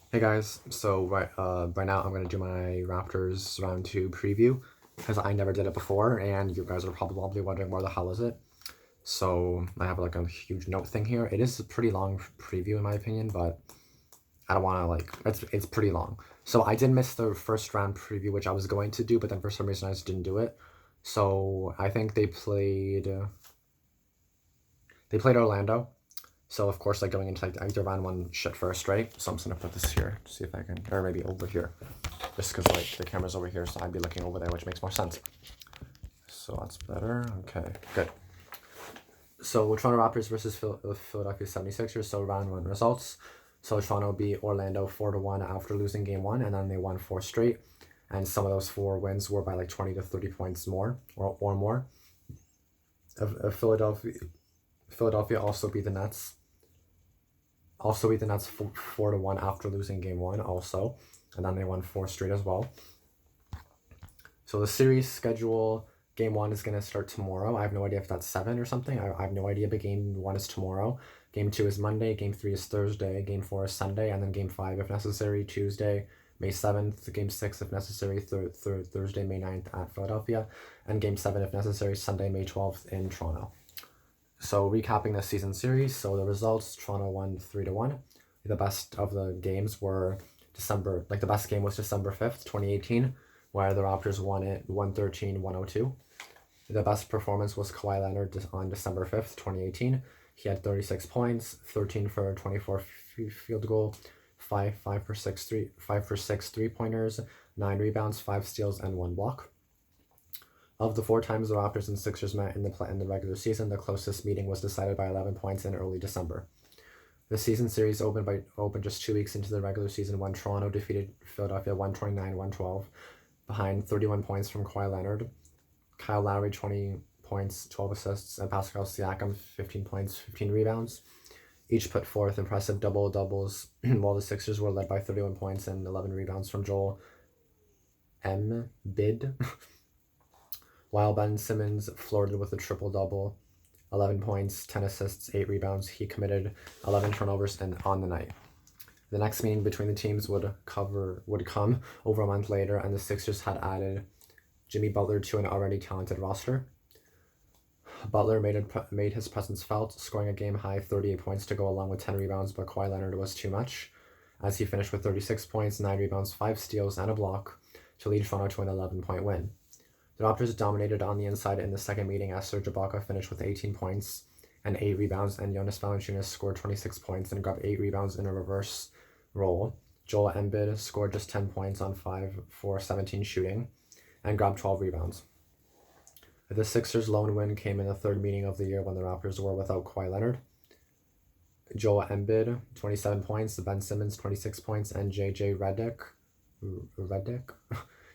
Hey guys, so right now I'm gonna do my Raptors round 2 preview because I never did it before and you guys are probably wondering where the hell is it. So I have like a huge note thing here. It is a pretty long preview in my opinion, but I don't want to it's pretty long. So I did miss the first round preview, which I was going to do, but then for some reason I just didn't do it. So I think they played Orlando. So of course, like going into like either round one shit first, right? So I'm just gonna put this here, see if I can, or maybe over here, just because like the camera's over here, so I'd be looking over there, which makes more sense. So that's better. Okay, good. So Toronto Raptors versus Philadelphia 76ers. So round one results. So Toronto beat Orlando 4-1 after losing game one, and then they won four straight. And some of those four wins were by like 20 to 30 points more or more. Philadelphia also beat the Nets. Also beat the Nets 4-1 after losing game one also. And then they won four straight as well. So the series schedule, game one is going to start tomorrow. I have no idea if that's 7 or something. I have no idea, but game one is tomorrow. Game two is Monday. Game three is Thursday. Game four is Sunday. And then game five, if necessary, Tuesday, May 7th. Game six, if necessary, Thursday, May 9th at Philadelphia. And game seven, if necessary, Sunday, May 12th in Toronto. So recapping the season series, so the results, Toronto won 3-1. The best of the games were the best game was December 5th, 2018, where the Raptors won it 113-102. The best performance was Kawhi Leonard on December 5th, 2018. He had 36 points, 13 for 24 field goal, 5 for 6 3-pointers, 9 rebounds, 5 steals, and 1 block. Of the 4 times the Raptors and Sixers met in the regular season, the closest meeting was decided by 11 points in early December. The season series opened just 2 weeks into the regular season when Toronto defeated Philadelphia 129-112 behind 31 points from Kawhi Leonard, Kyle Lowry 20 points, 12 assists, and Pascal Siakam 15 points, 15 rebounds. Each put forth impressive double-doubles, while the Sixers were led by 31 points and 11 rebounds from Joel Embiid. While Ben Simmons flirted with a triple-double, 11 points, 10 assists, 8 rebounds. He committed 11 turnovers on the night. The next meeting between the teams would come over a month later, and the Sixers had added Jimmy Butler to an already talented roster. Butler made his presence felt, scoring a game-high 38 points to go along with 10 rebounds, but Kawhi Leonard was too much, as he finished with 36 points, 9 rebounds, 5 steals, and a block to lead Toronto to an 11-point win. The Raptors dominated on the inside in the second meeting as Serge Ibaka finished with 18 points and 8 rebounds, and Jonas Valanciunas scored 26 points and grabbed 8 rebounds in a reverse roll. Joel Embiid scored just 10 points on 5 for 17 shooting and grabbed 12 rebounds. The Sixers' lone win came in the third meeting of the year when the Raptors were without Kawhi Leonard. Joel Embiid, 27 points, Ben Simmons, 26 points, and JJ Redick,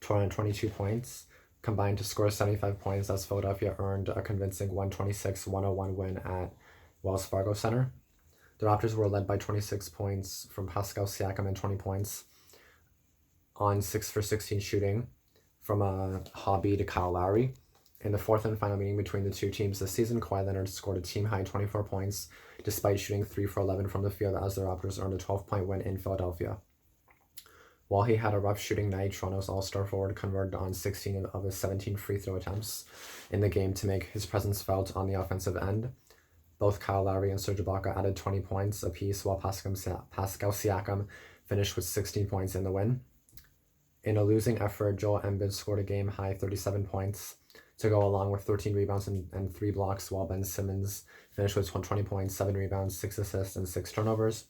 22 points, combined to score 75 points as Philadelphia earned a convincing 126-101 win at Wells Fargo Center. The Raptors were led by 26 points from Pascal Siakam and 20 points on 6 for 16 shooting from a hobby to Kyle Lowry. In the fourth and final meeting between the two teams this season, Kawhi Leonard scored a team-high 24 points despite shooting 3 for 11 from the field as the Raptors earned a 12-point win in Philadelphia. While he had a rough shooting night, Toronto's all-star forward converted on 16 of his 17 free throw attempts in the game to make his presence felt on the offensive end. Both Kyle Lowry and Serge Ibaka added 20 points apiece, while Pascal Siakam finished with 16 points in the win. In a losing effort, Joel Embiid scored a game-high 37 points to go along with 13 rebounds and 3 blocks, while Ben Simmons finished with 20 points, 7 rebounds, 6 assists, and 6 turnovers.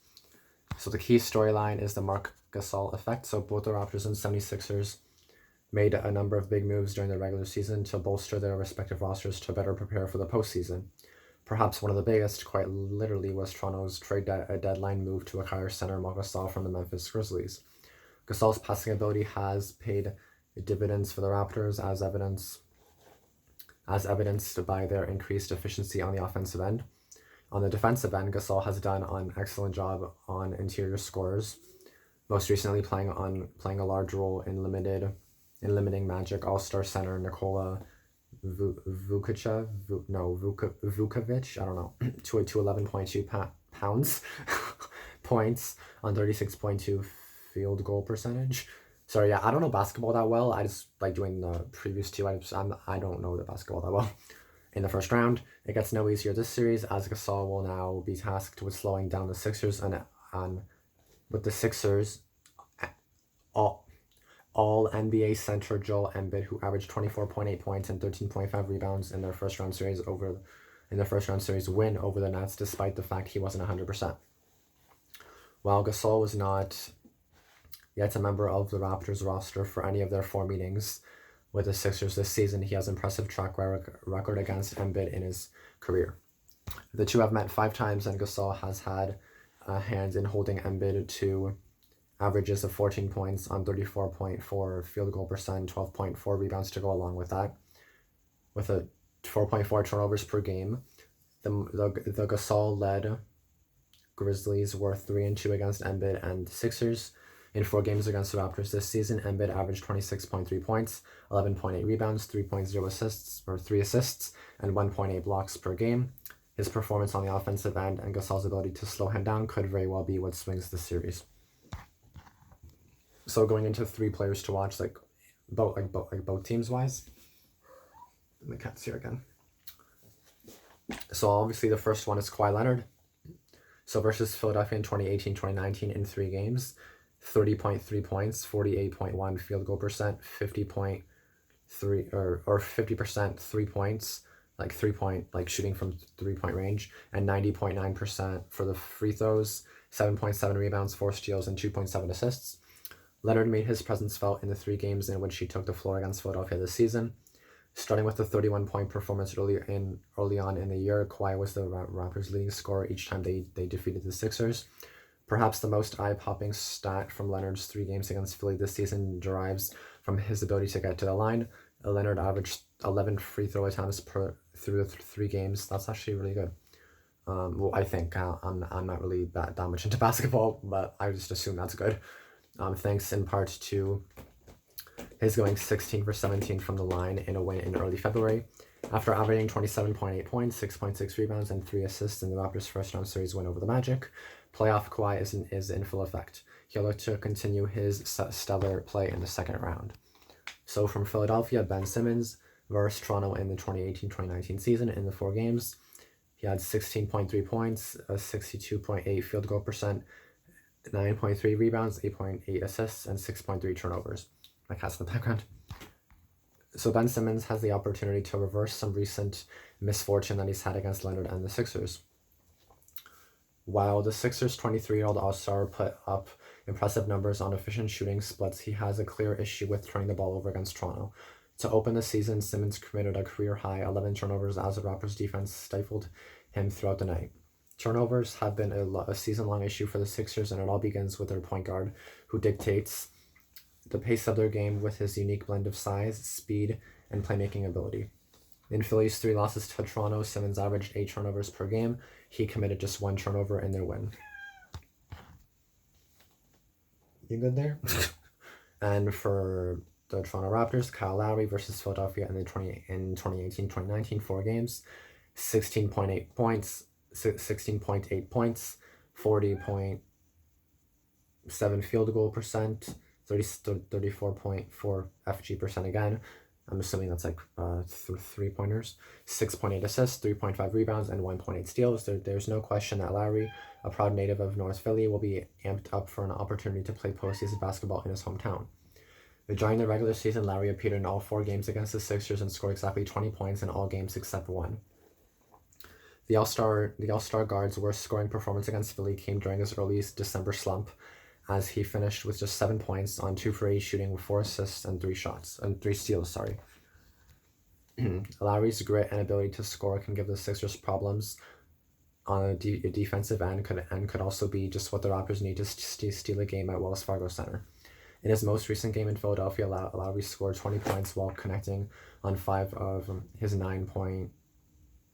So the key storyline is the Marc Gasol effect. So both the Raptors and 76ers made a number of big moves during the regular season to bolster their respective rosters to better prepare for the postseason. Perhaps one of the biggest, quite literally, was Toronto's trade deadline move to acquire center Marc Gasol from the Memphis Grizzlies. Gasol's passing ability has paid dividends for the Raptors, as evidenced by their increased efficiency on the offensive end. On the defensive end, Gasol has done an excellent job on interior scores, most recently playing a large role in limiting Magic All-Star center Nikola Vukovic, I don't know, to 11.2 pounds points on 36.2 field goal percentage. Sorry, yeah, I don't know basketball that well. I just like doing the previous two. I don't know the basketball that well. In the first round, it gets no easier this series as Gasol will now be tasked with slowing down the Sixers and with the Sixers, all NBA center Joel Embiid, who averaged 24.8 points and 13.5 rebounds in their first round series win over the Nets despite the fact he wasn't 100%. While Gasol was not yet a member of the Raptors roster for any of their 4 meetings with the Sixers this season, he has impressive track record against Embiid in his career. The two have met 5 times, and Gasol has had a hand in holding Embiid to averages of 14 points on 34.4 field goal percent, 12.4 rebounds to go along with that, with a 4.4 turnovers per game. The Gasol-led Grizzlies were 3-2 against Embiid and Sixers. In 4 games against the Raptors this season, Embiid averaged 26.3 points, 11.8 rebounds, 3.0 assists, or 3 assists, and 1.8 blocks per game. His performance on the offensive end and Gasol's ability to slow him down could very well be what swings the series. So going into 3 players to watch, both teams wise. The Cats here again. So obviously the first one is Kawhi Leonard. So versus Philadelphia in 2018-2019 in 3 games, 30.3 points, 48.1 field goal percent, 50.3 or 50% 3 points, shooting from 3-point range, and 90.9% for the free throws, 7.7 rebounds, 4 steals, and 2.7 assists. Leonard made his presence felt in the 3 games in which he took the floor against Philadelphia this season. Starting with the 31-point performance early on in the year, Kawhi was the Raptors' leading scorer each time they defeated the Sixers. Perhaps the most eye-popping stat from Leonard's 3 games against Philly this season derives from his ability to get to the line. Leonard averaged 11 free throw attempts through the 3 games. That's actually really good. Well, I think I'm not really that much into basketball, but I just assume that's good. Thanks in part to his going 16 for 17 from the line in a win in early February. After averaging 27.8 points, 6.6 rebounds, and 3 assists in the Raptors' first-round series win over the Magic, playoff Kawhi is in full effect. He'll look to continue his stellar play in the second round. So from Philadelphia, Ben Simmons versus Toronto in the 2018-2019 season in the 4 games. He had 16.3 points, a 62.8 field goal percent, 9.3 rebounds, 8.8 assists, and 6.3 turnovers. My cat's in the background. So Ben Simmons has the opportunity to reverse some recent misfortune that he's had against Leonard and the Sixers. While the Sixers' 23-year-old All-Star put up impressive numbers on efficient shooting splits, he has a clear issue with turning the ball over against Toronto. To open the season, Simmons committed a career-high 11 turnovers as the Raptors' defense stifled him throughout the night. Turnovers have been a season-long issue for the Sixers, and it all begins with their point guard, who dictates the pace of their game with his unique blend of size, speed, and playmaking ability. In Philly's 3 losses to Toronto, Simmons averaged 8 turnovers per game. He committed just 1 turnover in their win. You good there? And for the Toronto Raptors, Kyle Lowry versus Philadelphia in 2018-2019 4 games, 16.8 points, 40.7 field goal percent, 34.4 FG percent again. I'm assuming that's 3-pointers, 6.8 assists, 3.5 rebounds, and 1.8 steals. There's no question that Lowry, a proud native of North Philly, will be amped up for an opportunity to play postseason basketball in his hometown. During the regular season, Lowry appeared in all 4 games against the Sixers and scored exactly 20 points in all games except 1. The All-Star guard's worst scoring performance against Philly came during his early December slump, as he finished with just 7 points on 2 for 8 shooting with 4 assists and 3 steals. Lowry's grit and ability to score can give the Sixers problems on a defensive end, could also be just what the Raptors need to steal a game at Wells Fargo Center. In his most recent game in Philadelphia, Lowry scored 20 points while connecting on 5 of his 9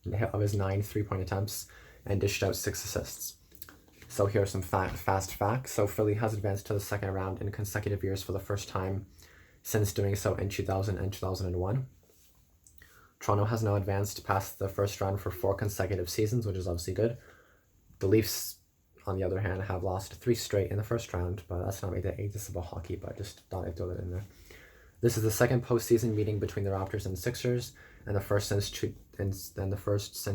3-point attempts and dished out 6 assists. So here are some fast facts. So Philly has advanced to the second round in consecutive years for the first time since doing so in 2000 and 2001. Toronto has now advanced past the first round for 4 consecutive seasons, which is obviously good. The Leafs on the other hand, have lost 3 straight in the first round, but that's not make that atypical hockey, but I just thought I'd throw that in there. This is the second postseason meeting between the Raptors and Sixers, and the first since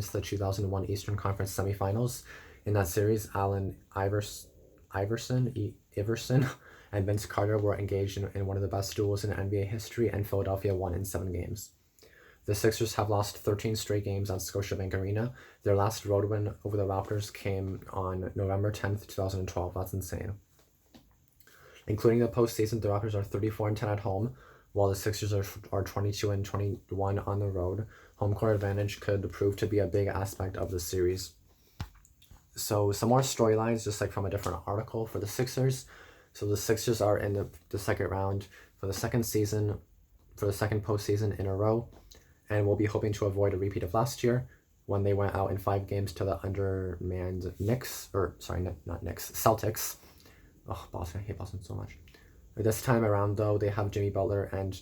the 2001 Eastern Conference semifinals. In that series, Allen Iverson, and Vince Carter were engaged in one of the best duels in NBA history, and Philadelphia won in 7 games. The Sixers have lost 13 straight games at Scotiabank Arena. Their last road win over the Raptors came on November 10th, 2012. That's insane. Including the postseason, the Raptors are 34-10 at home, while the Sixers are 22-21 on the road. Home court advantage could prove to be a big aspect of the series. So some more storylines, just like from a different article for the Sixers. So the Sixers are in the second round for the second postseason in a row, and will be hoping to avoid a repeat of last year when they went out in 5 games to the undermanned Celtics. Oh, Boston, I hate Boston so much. This time around, though, they have Jimmy Butler and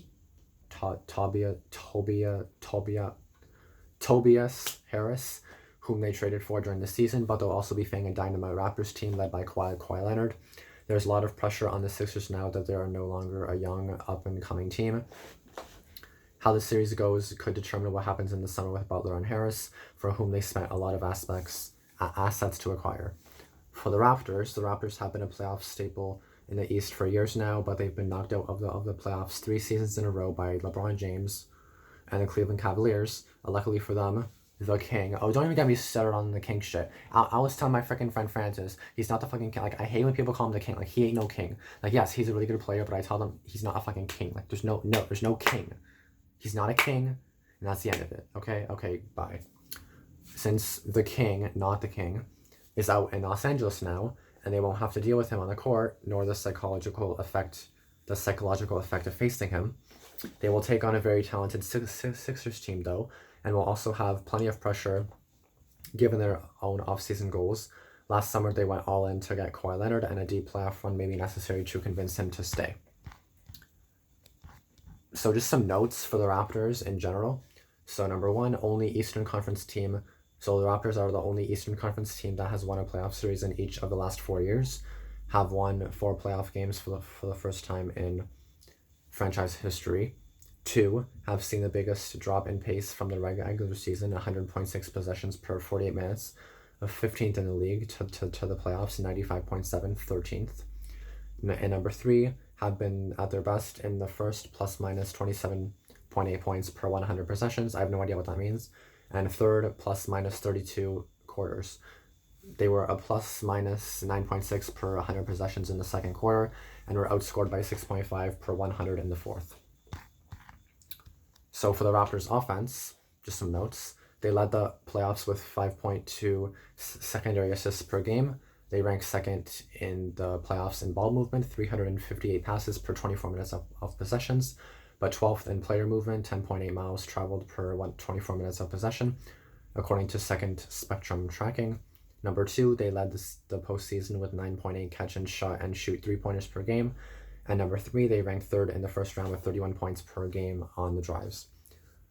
Tobias Harris, whom they traded for during the season, but they'll also be facing a dynamite Raptors team led by Kawhi Leonard. There's a lot of pressure on the Sixers now that they are no longer a young, up-and-coming team. How the series goes could determine what happens in the summer with Butler and Harris, for whom they spent a lot of assets to acquire. For the Raptors have been a playoff staple in the East for years now, but they've been knocked out of the playoffs 3 seasons in a row by LeBron James and the Cleveland Cavaliers. Luckily for them, the King. Oh, don't even get me started on the King shit. I was telling my freaking friend Francis, he's not the fucking king. Like, I hate when people call him the King. Like, he ain't no king. Like, yes, he's a really good player, but I tell them he's not a fucking king. Like, there's no king. He's not a king, and that's the end of it. Okay, bye. Since the King, not the King, is out in Los Angeles now, and they won't have to deal with him on the court, nor the psychological effect of facing him. They will take on a very talented Sixers team, though, and will also have plenty of pressure given their own off-season goals. Last summer, they went all in to get Kawhi Leonard, and a deep playoff run may be necessary to convince him to stay. So just some notes for the Raptors in general. So number 1, only Eastern Conference team. So the Raptors are the only Eastern Conference team that has won a playoff series in each of the last 4 years, have won 4 playoff games for the first time in franchise history. 2, have seen the biggest drop in pace from the regular season, 100.6 possessions per 48 minutes, of 15th in the league, to the playoffs, 95.7, 13th. And number 3, have been at their best in the first, plus minus 27.8 points per 100 possessions. I have no idea what that means. And third, plus minus 32 quarters. They were a plus minus 9.6 per 100 possessions in the second quarter, and were outscored by 6.5 per 100 in the fourth. So for the Raptors offense, just some notes. They led the playoffs with 5.2 secondary assists per game. They ranked second in the playoffs in ball movement, 358 passes per 24 minutes of possessions, but 12th in player movement, 10.8 miles traveled per 24 minutes of possession, according to Second Spectrum tracking. Number 2, they led the postseason with 9.8 catch and shoot 3-pointers per game. And number 3, they ranked third in the first round with 31 points per game on the drives.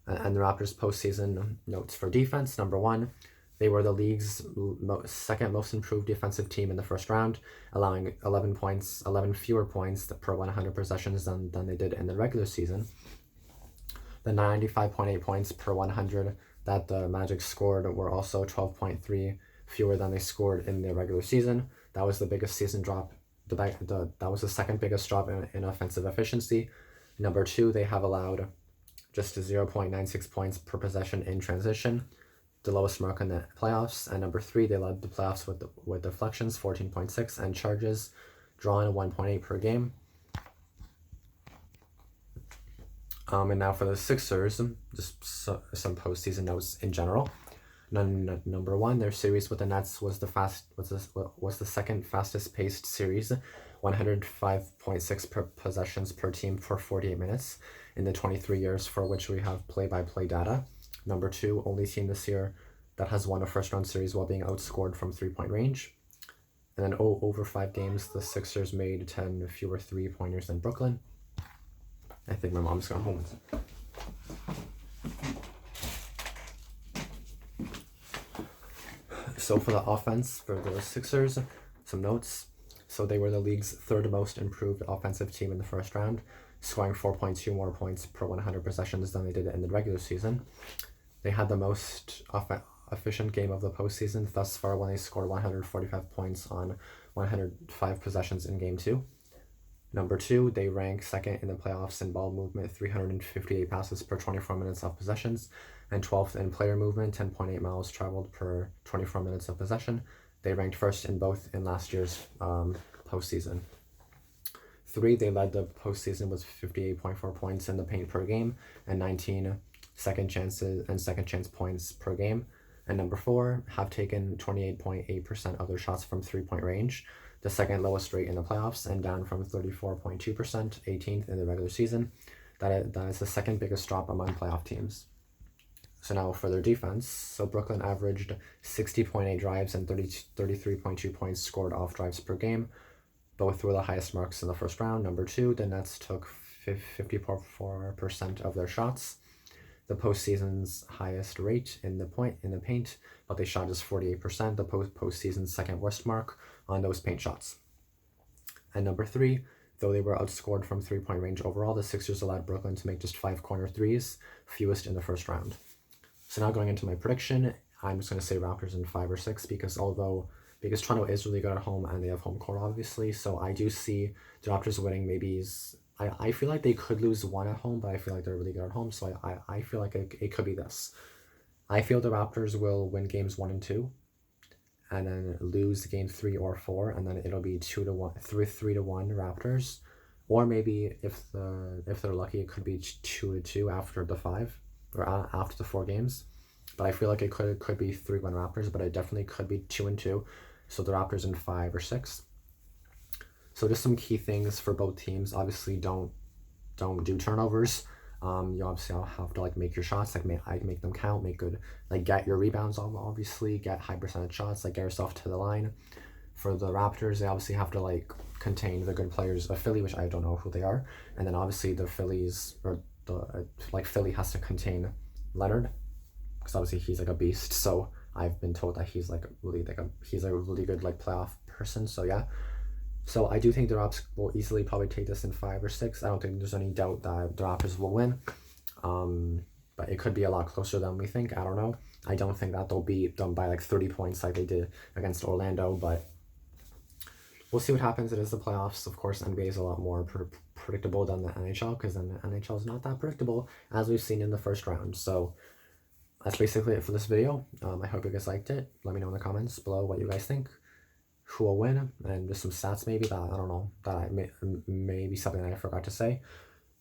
And the Raptors postseason notes for defense. Number 1, they were the league's second most improved defensive team in the first round, allowing 11 fewer points per 100 possessions than they did in the regular season. The 95.8 points per 100 that the Magic scored were also 12.3 fewer than they scored in the regular season. That was the biggest season drop. That was the second biggest drop in offensive efficiency. Number 2, they have allowed just 0.96 points per possession in transition, the lowest mark in the playoffs. And number 3, they led the playoffs with deflections, 14.6, and charges drawn, 1.8 per game. And now for the Sixers, just some postseason notes in general. Number 1, their series with the Nets was the second fastest paced series, 105.6 per possessions per team for 48 minutes in the 23 years for which we have play-by-play data. Number 2, only team this year that has won a first-round series while being outscored from 3-point range. And then over 5 games, the Sixers made 10 fewer 3-pointers than Brooklyn. I think my mom's gone home. So for the offense for the Sixers, some notes. So they were the league's third most improved offensive team in the first round, scoring 4.2 more points per 100 possessions than they did in the regular season. They had the most efficient game of the postseason thus far when they scored 145 points on 105 possessions in Game 2. Number 2, they rank second in the playoffs in ball movement, 358 passes per 24 minutes of possessions, and 12th in player movement, 10.8 miles traveled per 24 minutes of possession. They ranked first in both in last year's postseason. 3, they led the postseason with 58.4 points in the paint per game and 19 second chances and second chance points per game. And number 4, have taken 28.8% of their shots from 3-point range, the second lowest rate in the playoffs, and down from 34.2%, 18th in the regular season. That is the second biggest drop among playoff teams. So now for their defense, so Brooklyn averaged 60.8 drives and 33.2 points scored off drives per game. Both were the highest marks in the first round. Number 2, the Nets took 54% of their shots, the postseason's highest rate in the paint, but they shot just 48%, the postseason's second worst mark on those paint shots. And number 3, though they were outscored from 3-point range overall, the Sixers allowed Brooklyn to make just 5 corner threes, fewest in the first round. So now going into my prediction, I'm just going to say Raptors in 5 or 6 because Toronto is really good at home and they have home court obviously, so I do see the Raptors winning maybe. I feel like they could lose 1 at home, but I feel like they're really good at home, so I feel like it could be this. I feel the Raptors will win games 1 and 2, and then lose game 3 or 4, and then it'll be 2-1, 3-1 Raptors, or maybe if they're lucky, it could be 2-2 after the 5 or after the 4 games. But I feel like it could be 3-1 Raptors, but it definitely could be 2-2. So the Raptors in 5 or 6. So just some key things for both teams. Obviously, don't do turnovers. You obviously have to make your shots, make them count, make good, get your rebounds. Obviously, get high percentage shots, get yourself to the line. For the Raptors, they obviously have to contain the good players of Philly, which I don't know who they are, and then obviously the Phillies or Philly has to contain Leonard, because obviously he's a beast. So I've been told that he's he's a really good playoff person. So yeah. So I do think the Raptors will easily probably take this in 5 or 6. I don't think there's any doubt that the Raptors will win. But it could be a lot closer than we think. I don't know. I don't think that they'll beat them by 30 points like they did against Orlando, but we'll see what happens. It is the playoffs. Of course, NBA is a lot more predictable than the NHL, because then the NHL is not that predictable, as we've seen in the first round. So that's basically it for this video. I hope you guys liked it. Let me know in the comments below what you guys think, who will win, and just some stats maybe that I don't know, that maybe something that I forgot to say,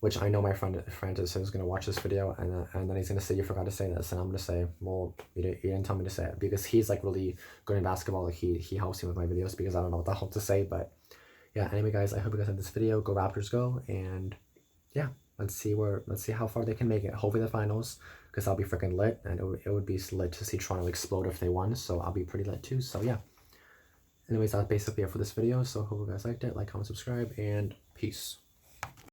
which I know my friend Francis is going to watch this video, and then he's going to say you forgot to say this, and I'm going to say, well, you didn't tell me to say it, because he's really good in basketball. He helps me with my videos, because I don't know what the hell to say. But yeah, anyway guys, I hope you guys like this video. Go Raptors go, and yeah, let's see how far they can make it. Hopefully the finals, because I'll be freaking lit, and it would be lit to see Toronto explode if they won, so I'll be pretty lit too. So yeah. Anyways, that's basically it for this video. So hope you guys liked it. Like, comment, subscribe, and peace.